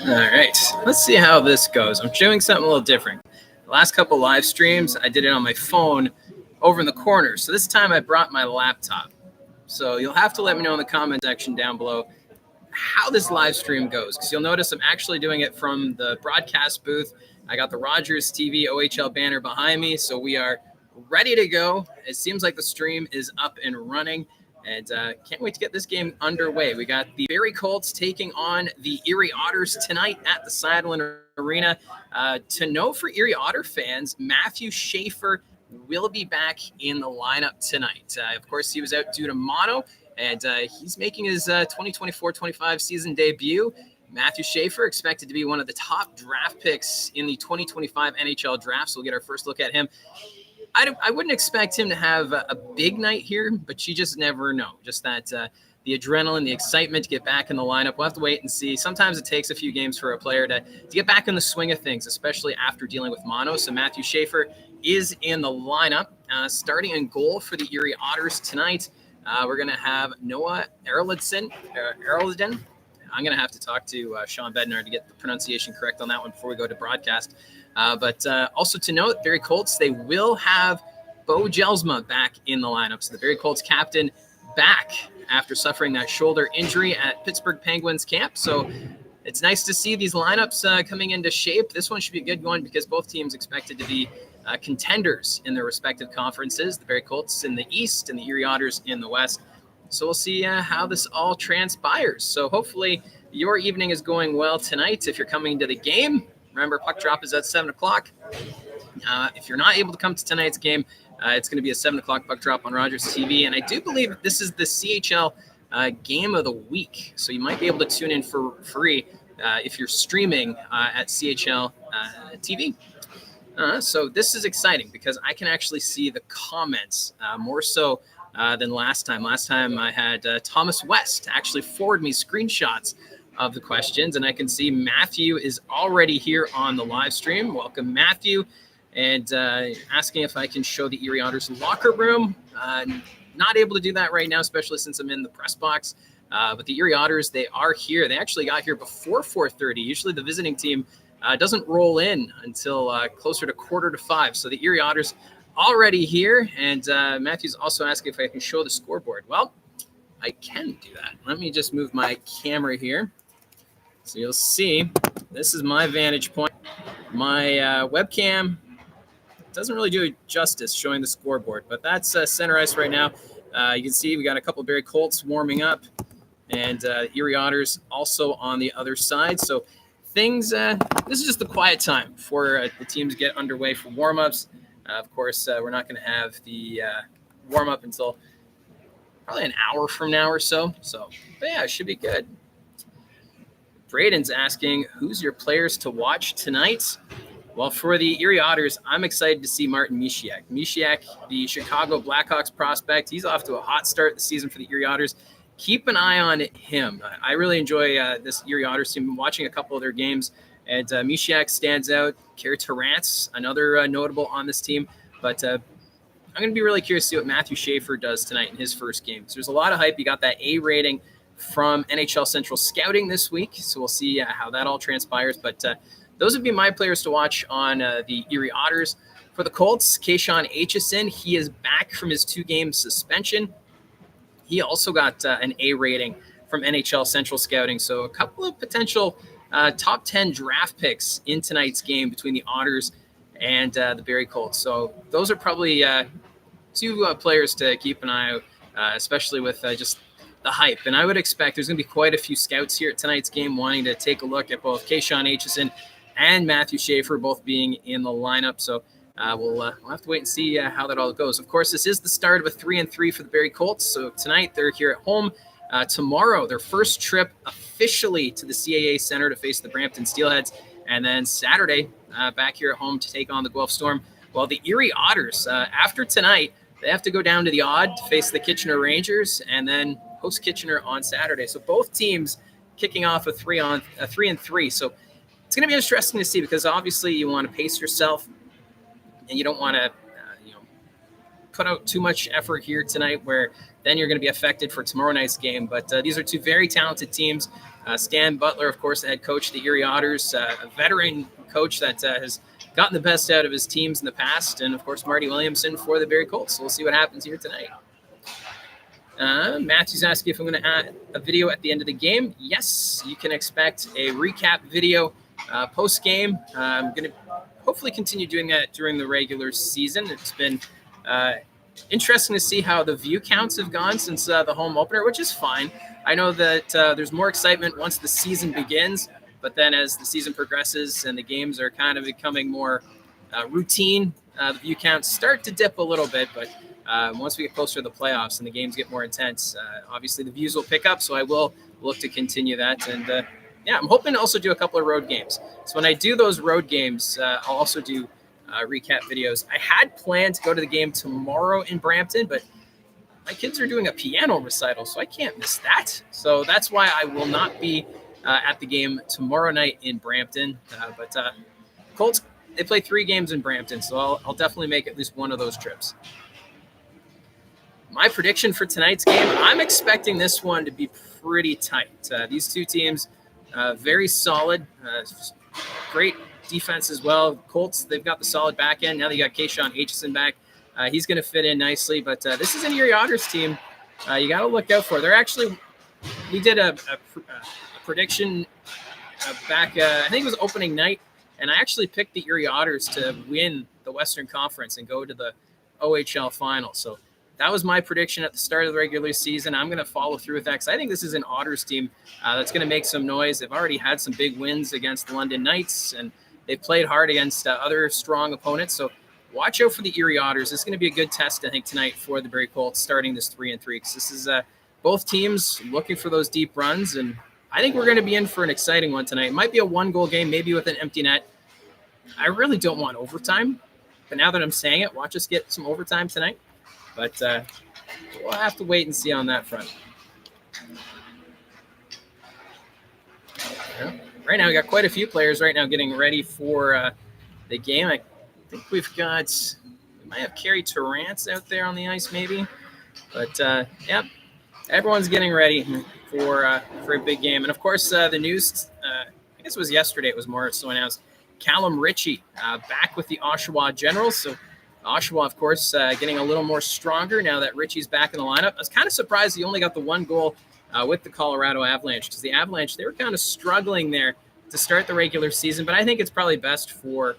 All right, let's see how this goes. I'm doing something a little different. The last couple live streams, I did it on my phone over in the corner. So this time I brought my laptop. So you'll have to let me know in the comment section down below how this live stream goes, because you'll notice I'm actually doing it from the broadcast booth. I got the Rogers TV OHL banner behind me, so we are ready to go. It seems like the stream is up and running, and can't wait to get this game underway. We got the Barrie Colts taking on the Erie Otters tonight at the Sideline Arena. To know for Erie Otter fans, Matthew Schaefer will be back in the lineup tonight. Of course, he was out due to mono, and he's making his 2024-25 season debut. Matthew Schaefer expected to be one of the top draft picks in the 2025 NHL draft, so we'll get our first look at him. I wouldn't expect him to have a big night here, but you just never know. Just that the adrenaline, the excitement to get back in the lineup. We'll have to wait and see. Sometimes it takes a few games for a player to get back in the swing of things, especially after dealing with mono. So Matthew Schaefer is in the lineup. Starting in goal for the Erie Otters tonight, we're going to have Noah Erlidson. I'm going to have to talk to Sean Bednar to get the pronunciation correct on that one before we go to broadcast. But also to note, Barrie Colts, they will have Beau Jelsma back in the lineup. So the Barrie Colts captain back after suffering that shoulder injury at Pittsburgh Penguins camp. So it's nice to see these lineups coming into shape. This one should be a good one because both teams expected to be contenders in their respective conferences. The Barrie Colts in the East and the Erie Otters in the West. So we'll see how this all transpires. So hopefully your evening is going well tonight. If you're coming to the game, remember puck drop is at 7 o'clock. If you're not able to come to tonight's game, it's going to be a 7 o'clock puck drop on Rogers TV. And I do believe this is the CHL game of the week. So you might be able to tune in for free if you're streaming at CHL TV. So this is exciting because I can actually see the comments more so than last time. Last time I had Thomas West actually forward me screenshots of the questions, and I can see Matthew is already here on the live stream. Welcome, Matthew, and asking if I can show the Erie Otters locker room. Not able to do that right now, especially since I'm in the press box. But the Erie Otters, they are here. They actually got here before 4:30. Usually the visiting team doesn't roll in until closer to 4:45. So the Erie Otters already here, and Matthew's also asking if I can show the scoreboard. Well, I can do that. Let me just move my camera here. So you'll see, this is my vantage point. My webcam doesn't really do justice showing the scoreboard, but that's center ice right now. You can see we got a couple of Barrie Colts warming up, and Erie Otters also on the other side. So things, this is just the quiet time before the teams get underway for warm-ups. Of course, we're not going to have the warm-up until probably an hour from now or so. But yeah, it should be good. Braden's asking, who's your players to watch tonight? Well, for the Erie Otters, I'm excited to see Martin Misiak. Misiak, the Chicago Blackhawks prospect, he's off to a hot start this season for the Erie Otters. Keep an eye on him. I really enjoy this Erie Otters team. I've been watching a couple of their games, and Misiak stands out. Kerry Torrance, another notable on this team. But I'm going to be really curious to see what Matthew Schaefer does tonight in his first game. So there's a lot of hype. He got that A rating from NHL Central Scouting this week, so we'll see how that all transpires. But those would be my players to watch on the Erie Otters. For the Colts, Kayshawn Aitchison, he is back from his 2-game suspension. He also got an A rating from NHL Central Scouting, so a couple of potential top 10 draft picks in tonight's game between the Otters and the Barrie Colts. So those are probably two players to keep an eye out, especially with just the hype. And I would expect there's going to be quite a few scouts here at tonight's game wanting to take a look at both Kayshawn Aitchison and Matthew Schaefer both being in the lineup. So we'll have to wait and see how that all goes. Of course, this is the start of a 3-3 for the Barrie Colts. So tonight they're here at home. Tomorrow, their first trip officially to the CAA Center to face the Brampton Steelheads. And then Saturday, back here at home to take on the Guelph Storm. Well, the Erie Otters, after tonight, they have to go down to the Odd to face the Kitchener Rangers and then host Kitchener on Saturday. So both teams kicking off a 3-3. So it's going to be interesting to see because obviously you want to pace yourself and you don't want to put out too much effort here tonight where then you're going to be affected for tomorrow night's game. But these are two very talented teams. Stan Butler, of course, the head coach of the Erie Otters, a veteran coach that has gotten the best out of his teams in the past, and of course Marty Williamson for the Barrie Colts. So we'll see what happens here tonight. Matthew's asking if I'm going to add a video at the end of the game. Yes, you can expect a recap video post game. I'm going to hopefully continue doing that during the regular season. It's been interesting to see how the view counts have gone since the home opener, which is fine. I know that there's more excitement once the season begins, but then as the season progresses and the games are kind of becoming more routine, the view counts start to dip a little bit. But once we get closer to the playoffs and the games get more intense, obviously the views will pick up. So I will look to continue that. And yeah, I'm hoping to also do a couple of road games. So when I do those road games, I'll also do recap videos. I had planned to go to the game tomorrow in Brampton, but my kids are doing a piano recital, so I can't miss that. So that's why I will not be at the game tomorrow night in Brampton. But Colts, they play 3 games in Brampton, so I'll definitely make at least one of those trips. My prediction for tonight's game, I'm expecting this one to be pretty tight. These two teams, very solid, great defense as well. Colts, they've got the solid back end. Now they got Kayshawn Aitchison back. He's going to fit in nicely, but this is an Erie Otters team you got to look out for. They're actually, we did a prediction back, I think it was opening night, and I actually picked the Erie Otters to win the Western Conference and go to the OHL final. So that was my prediction at the start of the regular season. I'm going to follow through with that because I think this is an Otters team that's going to make some noise. They've already had some big wins against the London Knights, and they've played hard against other strong opponents. So watch out for the Erie Otters. It's going to be a good test, I think, tonight for the Barrie Colts starting this 3-3 because this is both teams looking for those deep runs, and I think we're going to be in for an exciting one tonight. It might be a 1-goal game, maybe with an empty net. I really don't want overtime, but now that I'm saying it, watch us get some overtime tonight. But we'll have to wait and see on that front. Yeah. Right now, we got quite a few players right now getting ready for the game. I think we might have Carey Torrance out there on the ice maybe. But, yeah, everyone's getting ready for a big game. And, of course, the news, I guess it was yesterday, it was more so announced, Callum Ritchie back with the Oshawa Generals. So Oshawa, of course, getting a little more stronger now that Ritchie's back in the lineup. I was kind of surprised he only got the 1 goal with the Colorado Avalanche because the Avalanche, they were kind of struggling there to start the regular season. But I think it's probably best for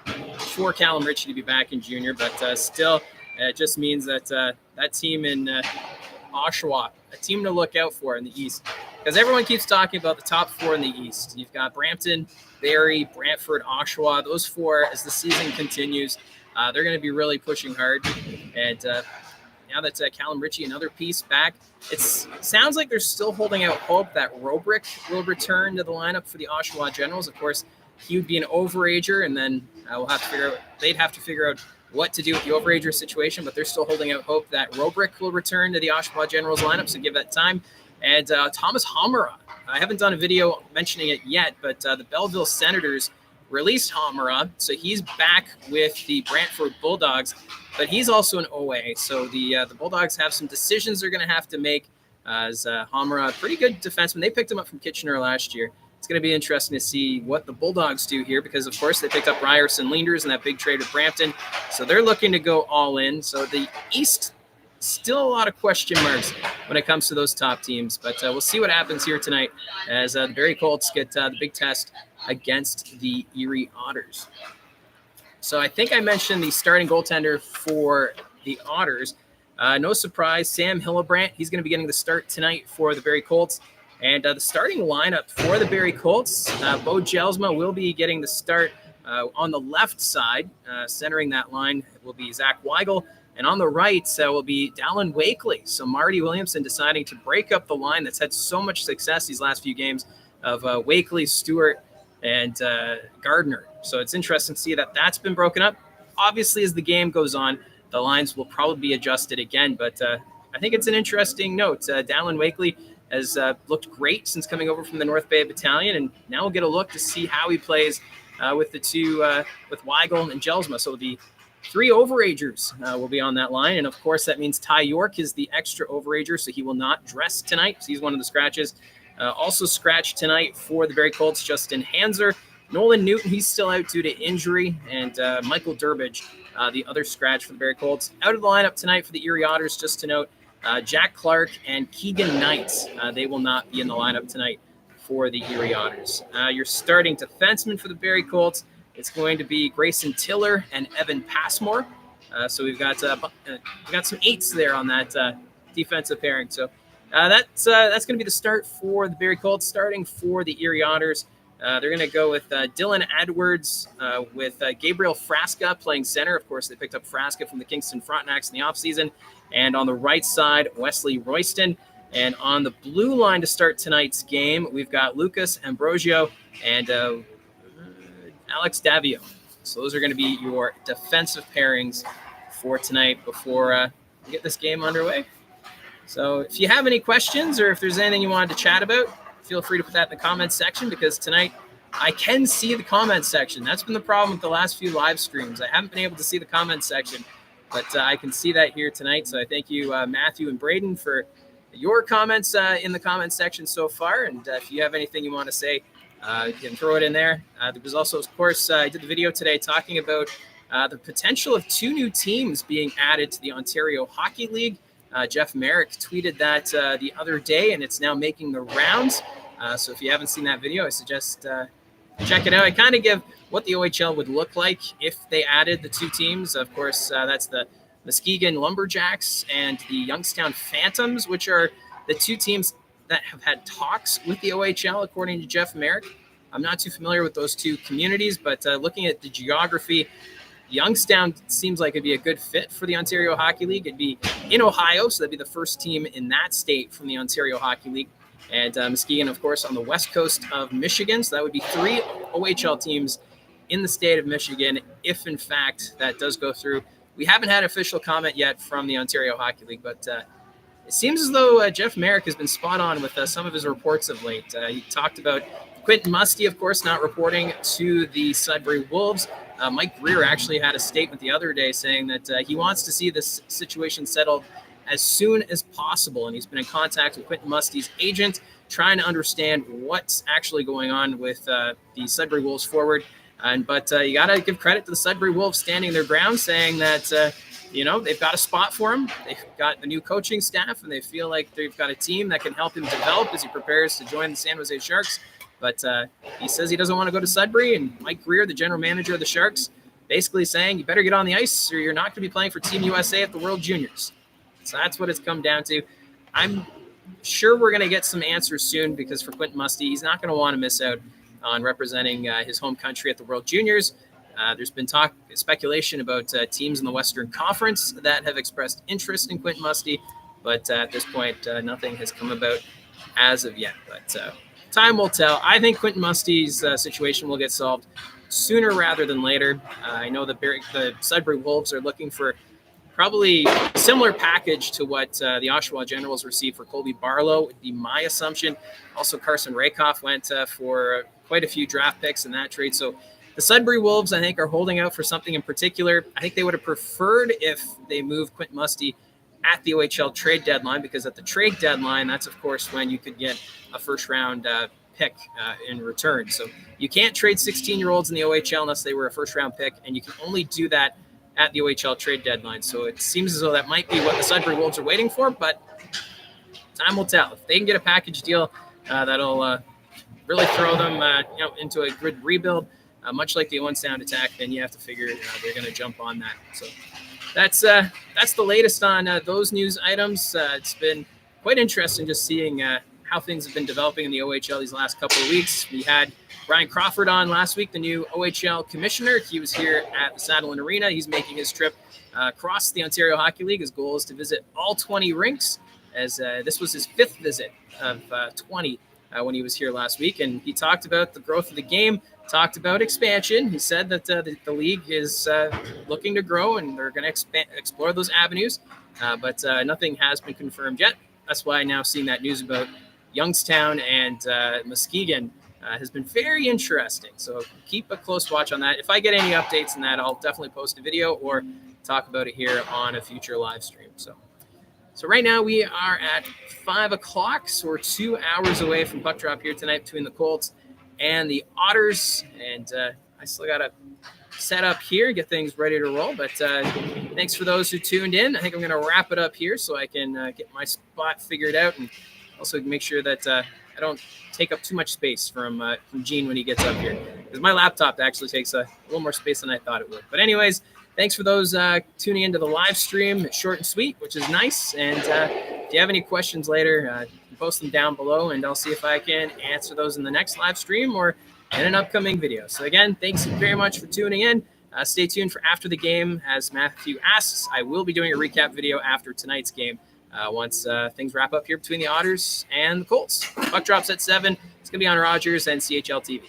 Callum Ritchie to be back in junior. But still, it just means that that team in Oshawa, a team to look out for in the East. Because everyone keeps talking about the top 4 in the East. You've got Brampton, Barrie, Brantford, Oshawa. Those 4, as the season continues, they're going to be really pushing hard. And now that Callum Ritchie, another piece back, it sounds like they're still holding out hope that Robrick will return to the lineup for the Oshawa Generals. Of course, he would be an overager, and then they'd have to figure out what to do with the overager situation, but they're still holding out hope that Robrick will return to the Oshawa Generals lineup, so give that time. And Thomas Hamara, I haven't done a video mentioning it yet, but the Belleville Senators released Hamara, so he's back with the Brantford Bulldogs, but he's also an OA, so the Bulldogs have some decisions they're going to have to make as Hamara, pretty good defenseman. They picked him up from Kitchener last year. It's going to be interesting to see what the Bulldogs do here because, of course, they picked up Ryerson Leanders in that big trade with Brampton, so they're looking to go all in. So the East, still a lot of question marks when it comes to those top teams, but we'll see what happens here tonight as the Barrie Colts get the big test against the Erie Otters. So I think I mentioned the starting goaltender for the Otters. No surprise, Sam Hillebrandt, he's going to be getting the start tonight for the Barrie Colts. And the starting lineup for the Barrie Colts, Beau Jelsma will be getting the start on the left side. Centering that line will be Zach Weigel. And on the right will be Dallin Wakely. So Marty Williamson deciding to break up the line that's had so much success these last few games of Wakely, Stewart, and Gardner. So it's interesting to see that that's been broken up. Obviously, as the game goes on, the lines will probably be adjusted again. But I think it's an interesting note. Dallin Wakely has looked great since coming over from the North Bay Battalion. And now we'll get a look to see how he plays with the two, with Weigel and Jelsma. So it'll be 3 overagers will be on that line. And, of course, that means Ty York is the extra overager, so he will not dress tonight. So he's one of the scratches. Also scratched tonight for the Barrie Colts, Justin Hanser. Nolan Newton, he's still out due to injury. And Michael Durbridge, the other scratch for the Barrie Colts. Out of the lineup tonight for the Erie Otters, just to note, Jack Clark and Keegan Knight. They will not be in the lineup tonight for the Erie Otters. Your starting defenseman for the Barrie Colts, it's going to be Grayson Tiller and Evan Passmore. So we've got some 8s there on that defensive pairing. So that's going to be the start for the Barrie Colts. Starting for the Erie Otters, they're going to go with Dylan Edwards with Gabriel Frasca playing center. Of course, they picked up Frasca from the Kingston Frontenacs in the offseason. And on the right side, Wesley Royston. And on the blue line to start tonight's game, we've got Lucas Ambrosio and Alex Davio. So those are going to be your defensive pairings for tonight before we get this game underway. So if you have any questions or if there's anything you wanted to chat about, feel free to put that in the comments section, because tonight I can see the comments section. That's been the problem with the last few live streams. I haven't been able to see the comments section, but I can see that here tonight. So I thank you, Matthew and Braden, for your comments in the comments section so far. And if you have anything you want to say, you can throw it in there. There was also, of course, I did the video today talking about the potential of 2 new teams being added to the Ontario Hockey League. Jeff Merrick tweeted that the other day, and it's now making the rounds. So if you haven't seen that video, I suggest check it out. I kind of give what the OHL would look like if they added the 2 teams. Of course, that's the Muskegon Lumberjacks and the Youngstown Phantoms, which are the 2 teams that have had talks with the OHL, according to Jeff Merrick. I'm not too familiar with those 2 communities, but looking at the geography, Youngstown seems like it'd be a good fit for the Ontario Hockey League. It'd be in Ohio, so that'd be the first team in that state from the Ontario Hockey League. And Muskegon, of course, on the west coast of Michigan. So that would be 3 OHL teams in the state of Michigan, if in fact that does go through. We haven't had official comment yet from the Ontario Hockey League, but it seems as though Jeff Merrick has been spot on with some of his reports of late. He talked about Quentin Musty, of course, not reporting to the Sudbury Wolves. Mike Greer actually had a statement the other day saying that he wants to see this situation settled as soon as possible. And he's been in contact with Quentin Musty's agent, trying to understand what's actually going on with the Sudbury Wolves forward. But you got to give credit to the Sudbury Wolves standing their ground, saying that, they've got a spot for him. They've got the new coaching staff, and they feel like they've got a team that can help him develop as he prepares to join the San Jose Sharks. But he says he doesn't want to go to Sudbury, and Mike Greer, the general manager of the Sharks, basically saying you better get on the ice or you're not going to be playing for Team USA at the World Juniors. So that's what it's come down to. I'm sure we're going to get some answers soon, because for Quentin Musty, he's not going to want to miss out on representing his home country at the World Juniors. There's been speculation about teams in the Western Conference that have expressed interest in Quentin Musty, but at this point, nothing has come about as of yet. But time will tell. I think Quentin Musty's situation will get solved sooner rather than later. I know the Sudbury Wolves are looking for probably a similar package to what the Oshawa Generals received for Colby Barlow, would be my assumption. Also, Carson Rakoff went for quite a few draft picks in that trade. So the Sudbury Wolves, I think, are holding out for something in particular. I think they would have preferred if they moved Quentin Musty at the OHL trade deadline, because at the trade deadline, that's, of course, when you could get a first-round pick in return. So you can't trade 16-year-olds in the OHL unless they were a first-round pick, and you can only do that at the OHL trade deadline. So it seems as though that might be what the Sudbury Wolves are waiting for, but time will tell. If they can get a package deal, that'll really throw them into a good rebuild, much like the Owen Sound attack, then you have to figure they're going to jump on that. So that's the latest on those news items. It's been quite interesting just seeing how things have been developing in the OHL these last couple of weeks. We had Brian Crawford on last week, the new OHL commissioner. He was here at the Saddleland Arena. He's making his trip across the Ontario Hockey League. His goal is to visit all 20 rinks, as this was his 5th visit of 20 when he was here last week. And he talked about the growth of the game, talked about expansion. He said that the league is looking to grow, and they're going to explore those avenues, but nothing has been confirmed yet. That's why now seeing that news about Youngstown and Muskegon has been very interesting. So keep a close watch on that. If I get any updates on that, I'll definitely post a video or talk about it here on a future live stream. So right now we are at 5 o'clock, so we're 2 hours away from puck drop here tonight between the Colts and the Otters, and I still got to set up here, get things ready to roll, but thanks for those who tuned in. I think I'm going to wrap it up here so I can get my spot figured out and also make sure that I don't take up too much space from Gene when he gets up here, because my laptop actually takes a little more space than I thought it would. But anyways, thanks for those tuning into the live stream. It's short and sweet, which is nice. And if you have any questions later, post them down below, and I'll see if I can answer those in the next live stream or in an upcoming video. So again, thanks very much for tuning in. Stay tuned for after the game. As Matthew asks, I will be doing a recap video after tonight's game once things wrap up here between the Otters and the Colts. Puck drops at 7. It's going to be on Rogers and CHL TV.